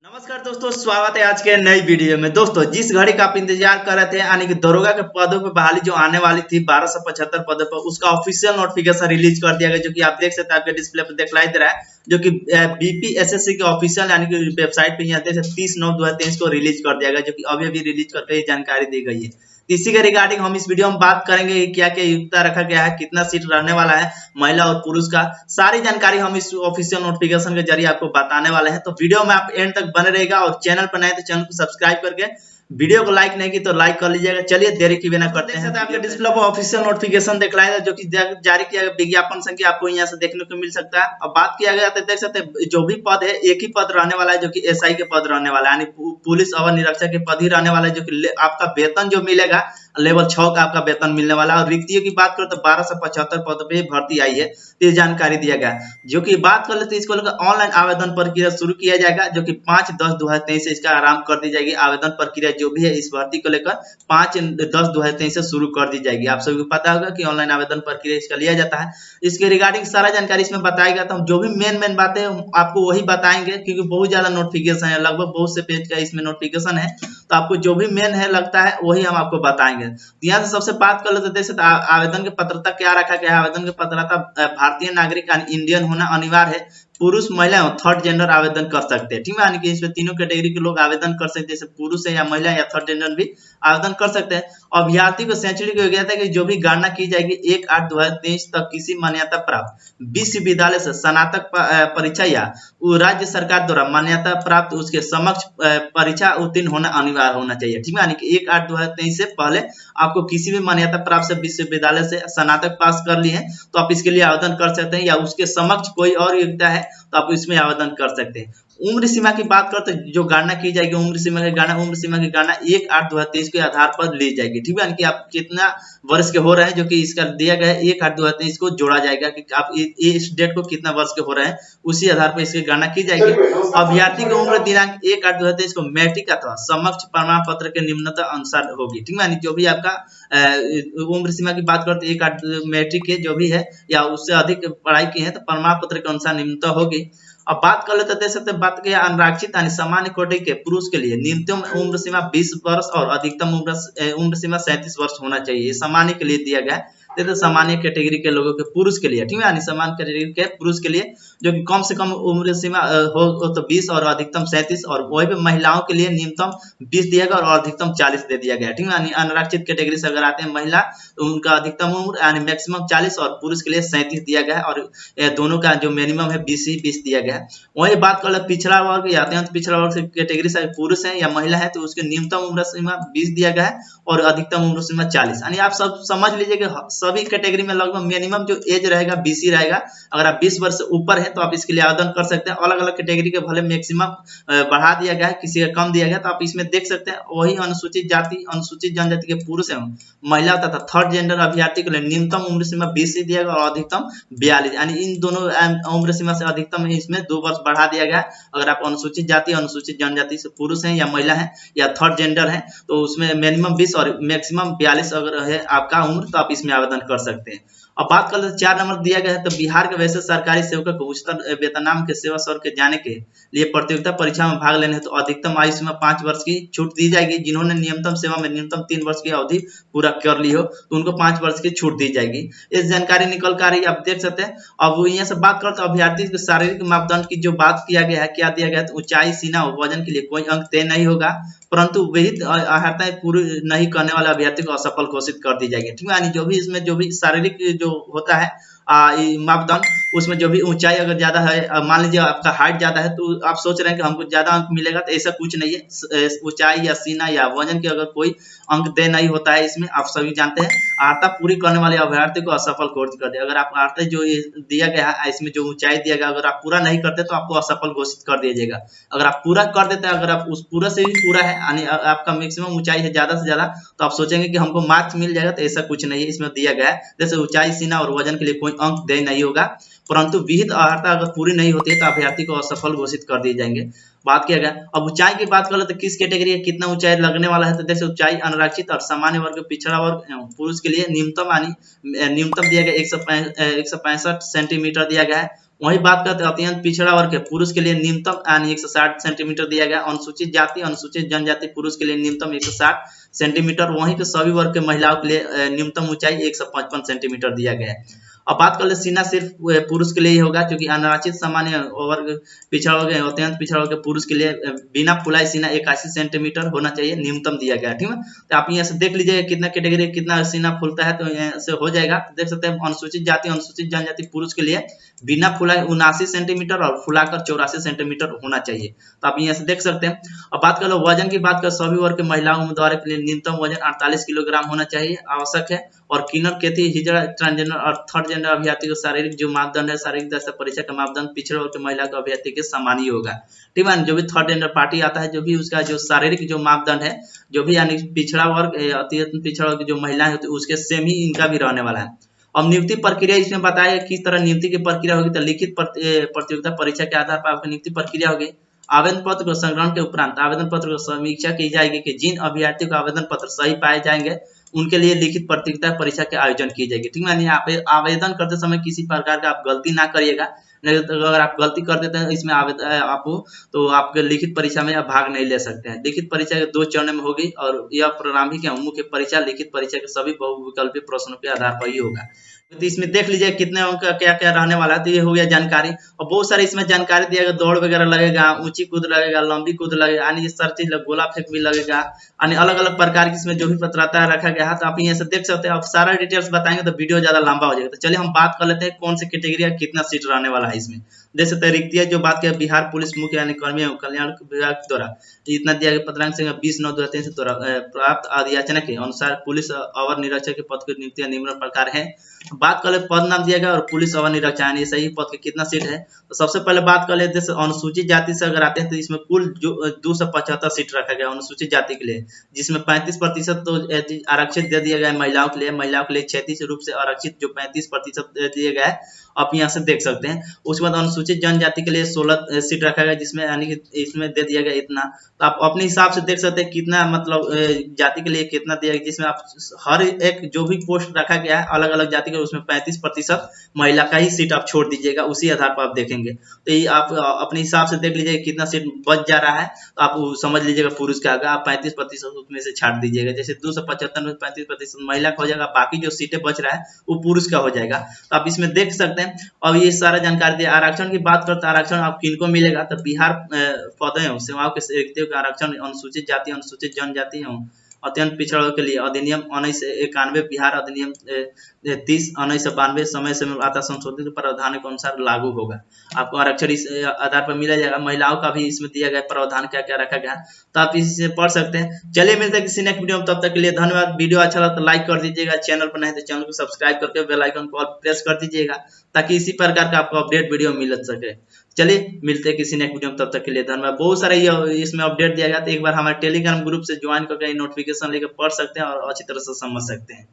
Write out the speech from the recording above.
नमस्कार दोस्तों, स्वागत है आज के नई वीडियो में। दोस्तों, जिस घड़ी का आप इंतजार कर रहे थे यानी कि दरोगा के पदों पे बहाली जो आने वाली थी 1275 पदों पर, उसका ऑफिशियल नोटिफिकेशन रिलीज कर दिया गया, जो कि आप देख सकते हैं, आपके डिस्प्ले पर दिखलाई दे रहा है, जो कि बीपीएसएससी के ऑफिशियल यानी कि वेबसाइट पे यहाँ देख सकते 30/9/2023 को रिलीज कर दिया गया, जो कि अभी अभी रिलीज करके ये जानकारी दी गई है। तो इसी के रिगार्डिंग हम इस वीडियो में बात करेंगे कि क्या क्या युक्ता रखा गया है, कितना सीट रहने वाला है महिला और पुरुष का, सारी जानकारी हम इस ऑफिशियल नोटिफिकेशन के जरिए आपको बताने वाले हैं। तो वीडियो में आप एंड तक बने रहेगा और चैनल पर नए तो चैनल को सब्सक्राइब करके वीडियो को लाइक नहीं की तो लाइक कर लीजिएगा। चलिए देरी की बिना करते हैं। आपके डिस्प्ले पर ऑफिशियल नोटिफिकेशन दिखलाएगा, जो कि जारी किया गया विज्ञापन संख्या आपको यहाँ से देखने को मिल सकता है। अब बात किया गया तो देख सकते हैं जो भी पद है एक ही पद रहने वाला है, जो कि एसआई के पद रहने वाला है, यानी पुलिस अवर निरीक्षक के पद ही रहने वाला है, जो कि आपका वेतन जो मिलेगा लेवल 6 का आपका वेतन मिलने वाला है। और रिक्तियों की बात करो तो 1275 पद पे भर्ती आई है, तो ये जानकारी दिया गया। जो कि बात कर लेते हैं इसको लेकर ऑनलाइन आवेदन प्रक्रिया शुरू किया जाएगा, जो कि 5/10/2023 से इसका आरंभ कर दी जाएगी। आवेदन प्रक्रिया जो भी है इस भर्ती को लेकर 5/10/2023 से शुरू कर दी जाएगी। आप सभी को पता होगा कि ऑनलाइन आवेदन प्रक्रिया इसका लिया जाता है। इसके रिगार्डिंग सारा जानकारी इसमें बताएगा, तो हम जो भी मेन बातें आपको वही बताएंगे, क्योंकि बहुत ज्यादा नोटिफिकेशन है, लगभग बहुत से पेज का इसमें नोटिफिकेशन है, तो आपको जो भी मेन है लगता है वही हम आपको बताएंगे। तो यहाँ से सबसे बात कर लेते हैं, आवेदन की पात्रता क्या रखा गया है। आवेदन की पात्रता भारतीय नागरिक इंडियन होना अनिवार्य है। पुरुष महिला और थर्ड जेंडर आवेदन कर सकते हैं, ठीक है, यानी कि इसमें तीनों कैटेगरी के लोग आवेदन कर सकते हैं, जैसे पुरुष है या महिला या थर्ड जेंडर भी आवेदन कर सकते हैं। अभ्यर्थी को शैक्षणिक योग्यता की जो भी गणना की जाएगी 1/8/2023 तक किसी मान्यता प्राप्त विश्वविद्यालय से स्नातक परीक्षा या राज्य सरकार द्वारा मान्यता प्राप्त उसके समक्ष परीक्षा उत्तीर्ण होना अनिवार्य होना चाहिए, ठीक है, यानी कि 1/8/2023 से पहले आपको किसी भी मान्यता प्राप्त से विश्वविद्यालय से स्नातक पास कर लिए हैं तो आप इसके लिए आवेदन कर सकते हैं, या उसके समक्ष कोई और योग्यता है तो आप इसमें आवेदन कर सकते हैं। उम्र सीमा की बात करते हैं, जो गणना की जाएगी उम्र सीमा की गणना 1/8/2023 के आधार पर ली जाएगी, ठीक है, यानी कि आप कितना वर्ष के हो रहे हैं, जो कि इसका दिया गया है 1/8/2023 को जोड़ा जाएगा कि आप इस डेट को कितना वर्ष के हो रहे हैं, उसी आधार पर इसकी गणना की जाएगी। अभ्यर्थी की उम्र दिनांक 1/8/2023 को मैट्रिक अथवा समक्ष प्रमाण पत्र के निम्नतम अनुसार होगी, ठीक है, यानी जो भी आपका उम्र सीमा की बात करते हैं 1/8 मैट्रिक के जो भी है या उससे अधिक पढ़ाई की है तो प्रमाण पत्र के अनुसार निम्नतम होगी। अब बात कर लेते हैं, बात किया अनारक्षित यानी सामान्य कोटि के पुरुष के लिए न्यूनतम उम्र सीमा 20 वर्ष और अधिकतम उम्र सीमा 37 वर्ष होना चाहिए। ये सामान्य के लिए दिया गया है, तो सामान्य कैटेगरी के लोगों के पुरुष के लिए, ठीक है, यानी सामान्य कैटेगरी के पुरुष के लिए जो कि कम से कम उम्र सीमा हो तो 20 और अधिकतम 37, और वही पे महिलाओं के लिए न्यूनतम 20 दिया गया और अधिकतम 40 दे दिया गया, ठीक है, यानी अनारक्षित कैटेगरी से अगर आते हैं महिला तो उनका अधिकतम उम्र यानी मैक्सिमम 40 और पुरुष के लिए 37 दिया गया है, और दोनों का जो मिनिमम है 20 दिया गया है। वही बात कर ले पिछड़ा वर्ग आते हैं, तो पिछड़ा वर्ग से कैटेगरी से पुरुष है या महिला है तो उसके न्यूनतम उम्र सीमा 20 दिया गया है और अधिकतम उम्र सीमा 40, यानी आप सब समझ लीजिए कि सभी कैटेगरी में लगभग मिनिमम जो एज रहेगा 20 ही रहेगा। अगर आप 20 वर्ष से ऊपर है तो आप इसके लिए आवेदन कर सकते हैं। अलग अलग कैटेगरी के भले मैक्सिमम बढ़ा दिया गया है, किसी का कम दिया गया, तो आप इसमें देख सकते हैं। वही अनुसूचित जाति अनुसूचित जनजाति के पुरुष एवं महिला तथा थर्ड जेंडर अभ्यर्थी के लिए न्यूनतम उम्र सीमा 20 ही दिया गया और अधिकतम 42, यानी इन दोनों उम्र सीमा से अधिकतम इसमें 2 वर्ष बढ़ा दिया गया। अगर आप अनुसूचित जाति अनुसूचित जनजाति से पुरुष हैं या महिला है या थर्ड जेंडर है तो उसमें मिनिमम 20 और मैक्सिमम 42 अगर है आपका उम्र तो आप इसमें आवेदन कर सकते हैं। अब बात कर लेते 4 नंबर दिया गया है, तो बिहार के वैसे सरकारी सेवकों को उच्चतर वेतनमान के सेवा स्वर के जाने के लिए प्रतियोगिता परीक्षा में भाग लेने तो अधिकतम आयु सीमा 5 वर्ष की छूट दी जाएगी। जिन्होंने न्यूनतम सेवा में न्यूनतम 3 वर्ष की अवधि पूरा कर ली हो तो उनको 5 वर्ष की छूट दी जाएगी। इस जानकारी निकल कर रही आप देख सकते हैं। अब यहाँ से बात करते अभ्यर्थी के शारीरिक मापदंड की जो बात किया गया है, क्या दिया गया है, तो ऊंचाई सीना और वजन के लिए कोई अंक तय नहीं होगा, परंतु विहित अर्हताएं पूरी नहीं करने वाले अभ्यर्थी को असफल घोषित कर दी जाएगी, ठीक है, यानी जो भी इसमें जो भी शारीरिक जो होता है मापदंड उसमें जो भी ऊंचाई अगर ज्यादा है, मान लीजिए आपका हाइट ज्यादा है तो आप सोच रहे हैं कि हमको ज्यादा अंक मिलेगा, तो ऐसा कुछ नहीं है। ऊंचाई या सीना या वजन के अगर कोई अंक तय नहीं होता है इसमें, आप सभी जानते हैं। अर्हता पूरी करने वाले अभ्यर्थी को असफल घोषित कर दिया। अगर आप अर्हता जो दिया गया है इसमें जो ऊंचाई दिया गया अगर आप पूरा नहीं करते तो आपको असफल घोषित कर दिया जाएगा। अगर आप पूरा कर देते हैं, अगर आप उस पूरा से भी पूरा है यानी आपका मैक्सिमम ऊंचाई है ज्यादा से ज्यादा, तो आप सोचेंगे कि हमको मार्क्स मिल जाएगा, तो ऐसा कुछ नहीं है। इसमें दिया गया है जैसे ऊंचाई सीना और वजन के लिए कोई अंक तय नहीं होगा, परंतु विहित अर्हता अगर पूरी नहीं होती है तो अभ्यर्थी को असफल घोषित कर दिए जाएंगे। बात किया गया। अब ऊंचाई की बात कर ले तो किस कैटेगरी है कितना ऊंचाई लगने वाला है, तो जैसे ऊंचाई अनारक्षित और सामान्य वर्ग पिछड़ा वर्ग पुरुष के लिए न्यूनतम यानी न्यूनतम दिया गया 165 सेंटीमीटर दिया गया है वही बात करते हैं अत्यंत पिछड़ा वर्ग के पुरुष के लिए न्यूनतम यानी 160 सेंटीमीटर दिया गया। अनुसूचित जाति अनुसूचित जनजाति पुरुष के लिए न्यूनतम 160 सेंटीमीटर। वहीं पे सभी वर्ग के महिलाओं के लिए न्यूनतम ऊंचाई 155 सेंटीमीटर दिया गया है। अब बात कर ले सीना सिर्फ पुरुष के लिए ही होगा, क्योंकि अनारक्षित सामान्य वर्ग पिछड़ा वर्ग अत्यंत पिछड़ा वर्ग के पुरुष के लिए बिना फुलाई सीना 81 सेंटीमीटर होना चाहिए, न्यूनतम दिया गया है। ठीक है, तो आप यहाँ से देख लीजिए कितना कैटेगरी कितना सीना फूलता है, तो यहाँ से हो जाएगा। देख सकते हैं अनुसूचित जाति अनुसूचित जनजाति पुरुष के लिए बिना फुलाए 79 सेंटीमीटर और फुलाकर 84 सेंटीमीटर होना चाहिए। तो आप यहाँ से देख सकते हैं। अब बात कर लो वजन की बात कर, सभी वर्ग के महिला उम्मीदवारों के लिए न्यूनतम वजन 48 किलोग्राम होना चाहिए, आवश्यक है। और किन्नर केथी हिजड़ा ट्रांसजेंडर और थर्ड जेंडर अभ्यर्थी को शारीरिक जो मापदंड है शारीरिक दक्षता परीक्षा का मापदंड पिछड़े वर्ग के महिला के अभ्यर्थी के समान ही होगा। ठीक है, जो भी थर्ड जेंडर पार्टी आता है जो भी उसका जो शारीरिक जो मापदंड है जो भी यानी पिछड़ा वर्ग अति पिछड़ा वर्ग जो महिलाएं होती है उसके सेम ही इनका भी रहने वाला है। अब नियुक्ति प्रक्रिया इसमें बताया किस तरह नियुक्ति की प्रक्रिया होगी। तो लिखित प्रतियोगिता परीक्षा के आधार पर आपकी नियुक्ति प्रक्रिया होगी। आवेदन पत्र को संग्रहण के उपरांत आवेदन पत्र को समीक्षा की जाएगी कि जिन अभ्यर्थियों को आवेदन पत्र सही पाए जाएंगे उनके लिए लिखित प्रतियोगिता परीक्षा के आयोजन की जाएगी। ठीक है, यानी आवेदन करते समय किसी प्रकार का आप गलती ना करिएगा, नहीं तो अगर आप गलती कर देते हैं इसमें आवेदन आपको तो आपके लिखित परीक्षा में आप भाग नहीं ले सकते हैं। लिखित परीक्षा के 2 चरण में होगी और यह प्रारंभिक या मुख्य परीक्षा लिखित परीक्षा के सभी बहुविकल्पीय प्रश्नों के आधार पर ही होगा। तो इसमें देख लीजिए कितने अंक का क्या क्या रहने वाला है। तो ये हो गया जानकारी और बहुत सारी इसमें जानकारी दिया गया, दौड़ वगैरह लगेगा, ऊंची कूद लगेगा, लंबी कूद लगेगा, यानी सर चीज गोला फेंक भी लगेगा, यानी अलग अलग प्रकार की इसमें जो भी पत्रता रखा गया है। तो आप यहाँ से देख सकते हैं। आप सारा डिटेल्स बताएंगे तो वीडियो ज्यादा लंबा हो जाएगा। तो चलिए हम बात कर लेते हैं कौन सी कैटेगरी का कितना सीट रहने वाला है इसमें। देख सकते हैं रिक्तियां जो बात किया बिहार पुलिस मुख्य यानी कर्मी कल्याण विभाग द्वारा इतना दिया गया पत्रांक संख्या 20/9/2023 द्वारा प्राप्त अधियाचना के अनुसार पुलिस अवर निरीक्षक के पद की नियुक्तियां निम्न प्रकार है। बात कर ले पद नाम दिया गया और पुलिस अवर निरीक्षक यानी सही पद के कितना सीट है। तो सबसे पहले बात कर लेते हैं अनुसूचित जाति से अगर आते हैं तो इसमें कुल 275 सीट रखा गया अनुसूचित जाति के लिए, जिसमें 35% तो आरक्षित दे दिया गया है महिलाओं के लिए। महिलाओं के लिए 36 रूप से आरक्षित जो 35% दे दिया गया है, आप यहाँ से देख सकते हैं। उसके बाद अनुसूचित जनजाति के लिए 16 सीट रखा गया, जिसमें यानी कि इसमें दे दिया गया इतना। तो आप अपने हिसाब से देख सकते हैं कितना मतलब जाति के लिए कितना दिया गया, जिसमें आप हर एक जो भी पोस्ट रखा गया है अलग अलग जाति के उसमें 35% महिला का ही सीट आप छोड़ दीजिएगा, उसी आधार पर आप देखेंगे। तो ये आप अपने हिसाब से देख लीजिएगा कितना सीट बच जा रहा है, तो आप समझ लीजिएगा पुरुष का आगे आप 35% उसमें से छाट दीजिएगा। जैसे 275 में 35% महिला का हो जाएगा, बाकी जो सीटें बच रहा है वो पुरुष का हो जाएगा। तो आप इसमें देख सकते हैं। अब ये सारा जानकारी दिया। आरक्षण की बात करते हैं, आरक्षण आप किनको मिलेगा। तो बिहार पद सेवाओं के रिक्तियों का आरक्षण अनुसूचित जाति अनुसूचित जनजाति एवं अत्यंत पिछड़ा के लिए अधिनियम 1991 बिहार अधिनियम 30/1992 समय से आता संशोधित प्रावधान के अनुसार लागू होगा। आपको आरक्षण इस आधार पर मिला जाएगा। महिलाओं का भी इसमें दिया गया प्रावधान क्या क्या रखा गया, तो आप इसे पढ़ सकते हैं। चलिए मिलते हैं किसी नेक्स्ट वीडियो में, तब तक के लिए धन्यवाद। वीडियो अच्छा लगा तो लाइक कर दीजिएगा, चैनल पर नहीं तो चैनल को सब्सक्राइब करके बेल आइकन को प्रेस कर दीजिएगा ताकि इसी प्रकार का आपको अपडेट वीडियो मिल सके। चलिए मिलते हैं किसी नेक्स्ट वीडियो में, तब तक के लिए धन्यवाद। बहुत सारा ये इसमें अपडेट दिया गया, तो एक बार हमारे टेलीग्राम ग्रुप से ज्वाइन करके नोटिफिकेशन लेकर पढ़ सकते हैं और अच्छी तरह से समझ सकते हैं।